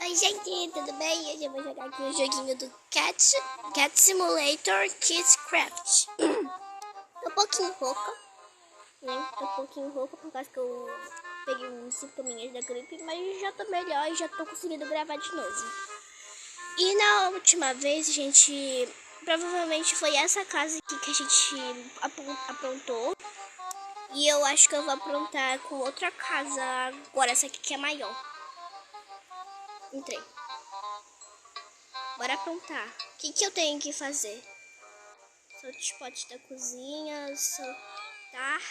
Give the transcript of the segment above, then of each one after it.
Oi gente, tudo bem? Hoje eu vou jogar aqui o joguinho do Cat Simulator Kids Craft. Tô um pouquinho rouca, né? Tô um pouquinho rouca por causa que eu peguei uns sintominhas da gripe, mas já tô melhor e já tô conseguindo gravar de novo. E na última vez, gente, provavelmente foi essa casa aqui que a gente aprontou. E eu acho que eu vou aprontar com outra casa agora, essa aqui que é maior. Entrei. Bora aprontar. O que eu tenho que fazer? Soltar os potes da cozinha, soltar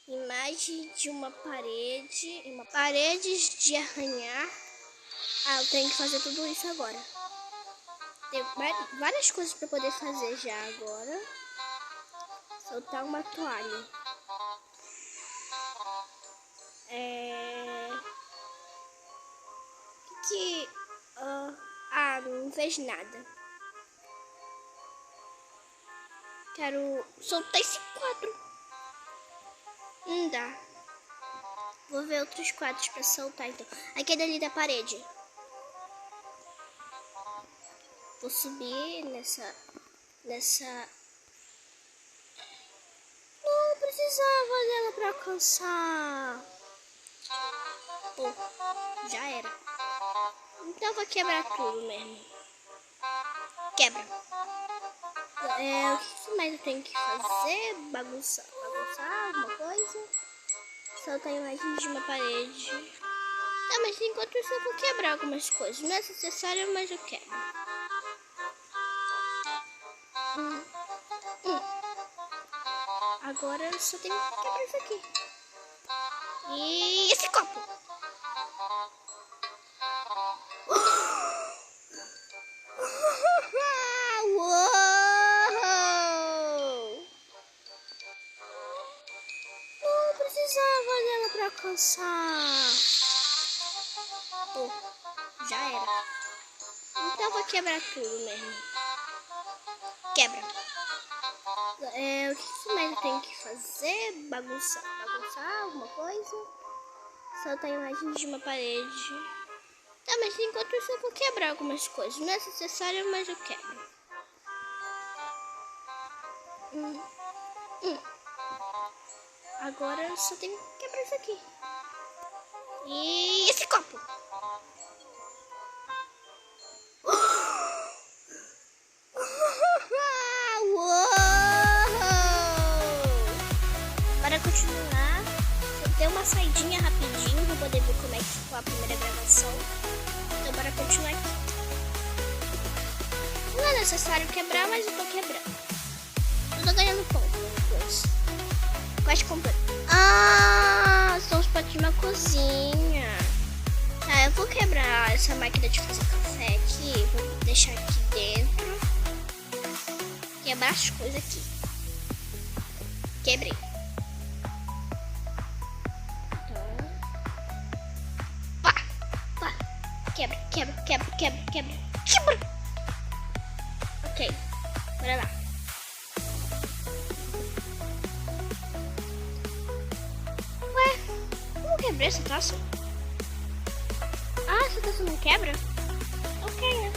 imagem de uma parede, paredes de arranhar. Ah, eu tenho que fazer tudo isso agora. Tem várias coisas para poder fazer já agora. Soltar uma toalha. Não vejo nada. Quero soltar esse quadro. Não dá. Vou ver outros quadros para soltar então. Aquele ali da parede. Vou subir nessa. Não precisava dela para alcançar. Pô, já era. Então vou quebrar tudo mesmo. Quebra. O que mais eu tenho que fazer? Bagunçar alguma coisa. Soltar a imagem de uma parede. Tá, mas enquanto isso eu vou quebrar algumas coisas. Não é necessário, mas eu quebro. Agora eu só tenho que quebrar isso aqui. E esse copo. Precisava dela para alcançar. Pô, já era. Então vou quebrar tudo mesmo. Quebra. O que mais eu tenho que fazer? Bagunçar alguma coisa. Soltar a imagem de uma parede. Tá, mas enquanto isso eu vou quebrar algumas coisas. Não é necessário, mas eu quebro. Agora eu só tenho que quebrar isso aqui. E esse copo. Para continuar, eu dei uma saidinha rapidinho para poder ver como é que ficou a primeira gravação. Então bora continuar aqui. Não é necessário quebrar, mas eu tô quebrando. Eu tô ganhando ponto depois. Quase comprei. São os potes de uma cozinha. Tá, eu vou quebrar essa máquina de fazer café aqui. Vou deixar aqui dentro. Quebrar as coisas aqui. Quebrei. Então. Pá. Quebra. Ok. Bora lá. Quebrei essa taça? Essa taça não quebra? Ok, né?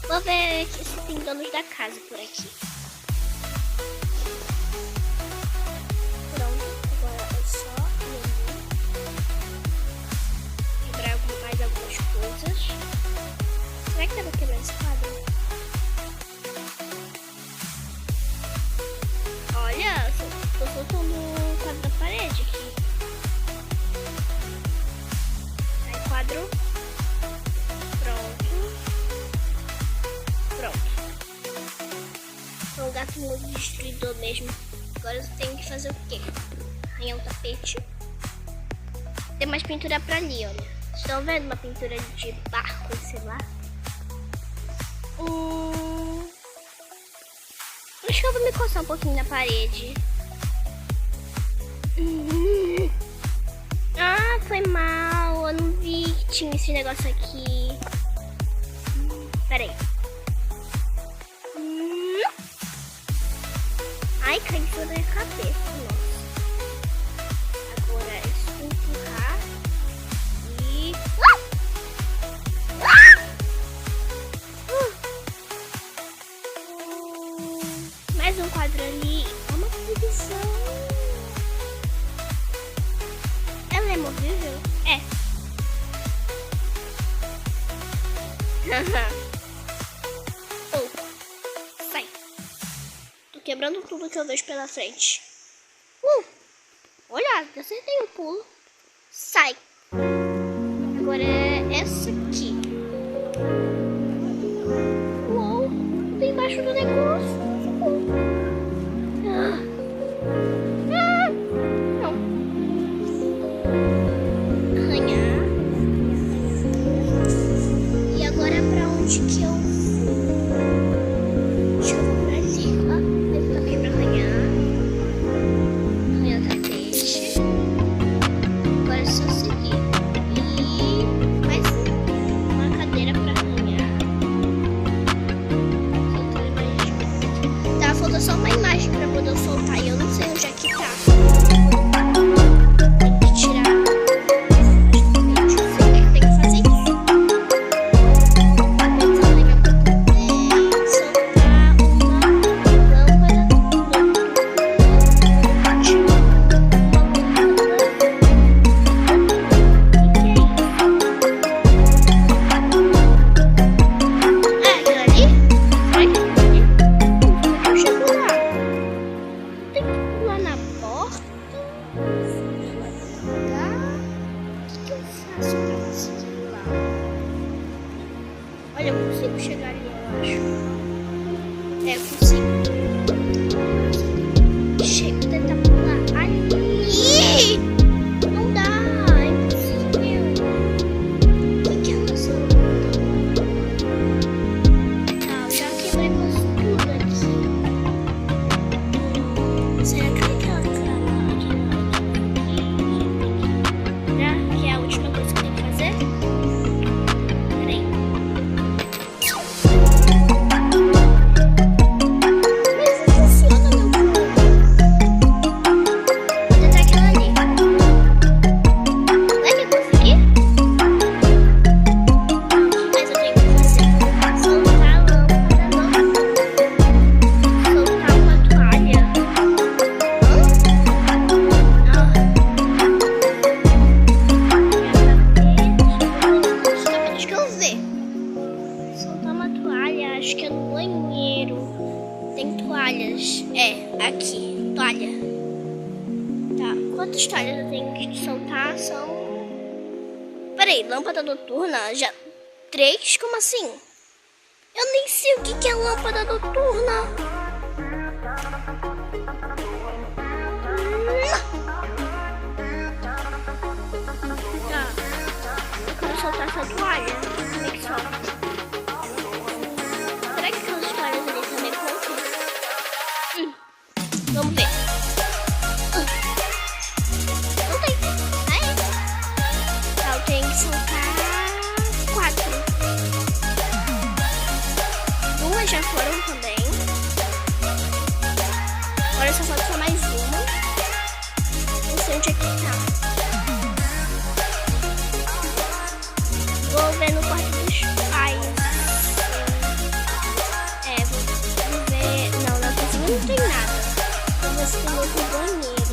Vou ver se tem donos da casa por aqui. Pronto, agora é só quebrar mais algumas coisas. Será que dá pra quebrar esse quadro? Olha, tô soltando o quadro da parede aqui. Quadro. Pronto. Foi um gato muito destruidor mesmo. Agora eu tenho que fazer o quê? Arranhar um tapete. Tem mais pintura pra ali, olha. Estão vendo uma pintura de barco, sei lá? Acho que eu vou me coçar um pouquinho na parede. Foi mal. Eu não vi que tinha esse negócio aqui. Peraí. Ai, caiu toda a cabeça. Nossa. Agora é só empurrar. E televisão. Ela é movível? É. Oh, sai. Tô quebrando tudo que eu vejo pela frente. Olha, acertei o pulo. Sai. Agora é essa aqui. Uou, tem embaixo do negócio. Não. Arranhar. E agora pra onde que eu vou? Acho que eu vou pra ali, ó. Mas eu aqui pra arranhar. Arranhar o tapete. Agora é só seguir. E mais uma cadeira pra arranhar. Tá, falta só uma imagem pra poder soltar e eu não sei onde é que tá. Tem que tirar. Eu sei o que tem que fazer isso. Soltar uma olha, eu consigo chegar ali, eu acho. É, eu consigo. Chega, tentar pular ali. Não dá, é impossível. O que é essa? Tá, eu já quebrei quase tudo aqui. Será que é aquela que é a última coisa que eu tenho que fazer? Peraí. Acho que é no banheiro. Tem toalhas. É, aqui, toalha. Tá, quantas toalhas eu tenho que soltar? São... Peraí, lâmpada noturna? Já... 3? Como assim? Eu nem sei o que é lâmpada noturna. Tá, eu quero soltar essa toalha. Como é que solta? Vamos ver. Não tem. Aí. Tá, eu tenho que soltar 4. 2 já foram também. Agora só falta mais uma. Não sei onde é que tá. Vou ver no quarto dos pais. É, vou ver. Não, na cozinha não tem nada. Você tem outro banheiro.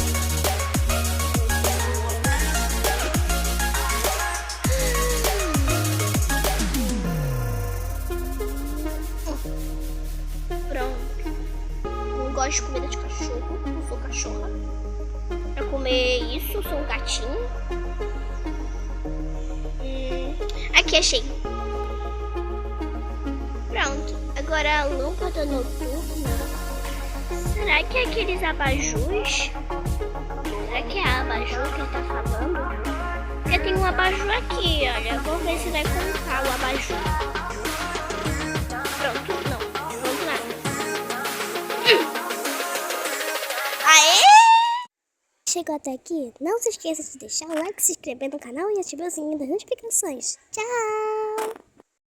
Pronto. Não gosto de comida de cachorro. Não sou cachorra. Pra comer isso, sou um gatinho. Aqui, achei. Pronto. Agora a lâmpada noturna. Será que é aqueles abajus? Será que é a abajur que ele tá falando? Porque tem um abajur aqui, olha. Vou ver se vai contar o abajur. Pronto, não. Pronto, nada. Aê! Chegou até aqui? Não se esqueça de deixar o like, se inscrever no canal e ativar o sininho das notificações. Tchau!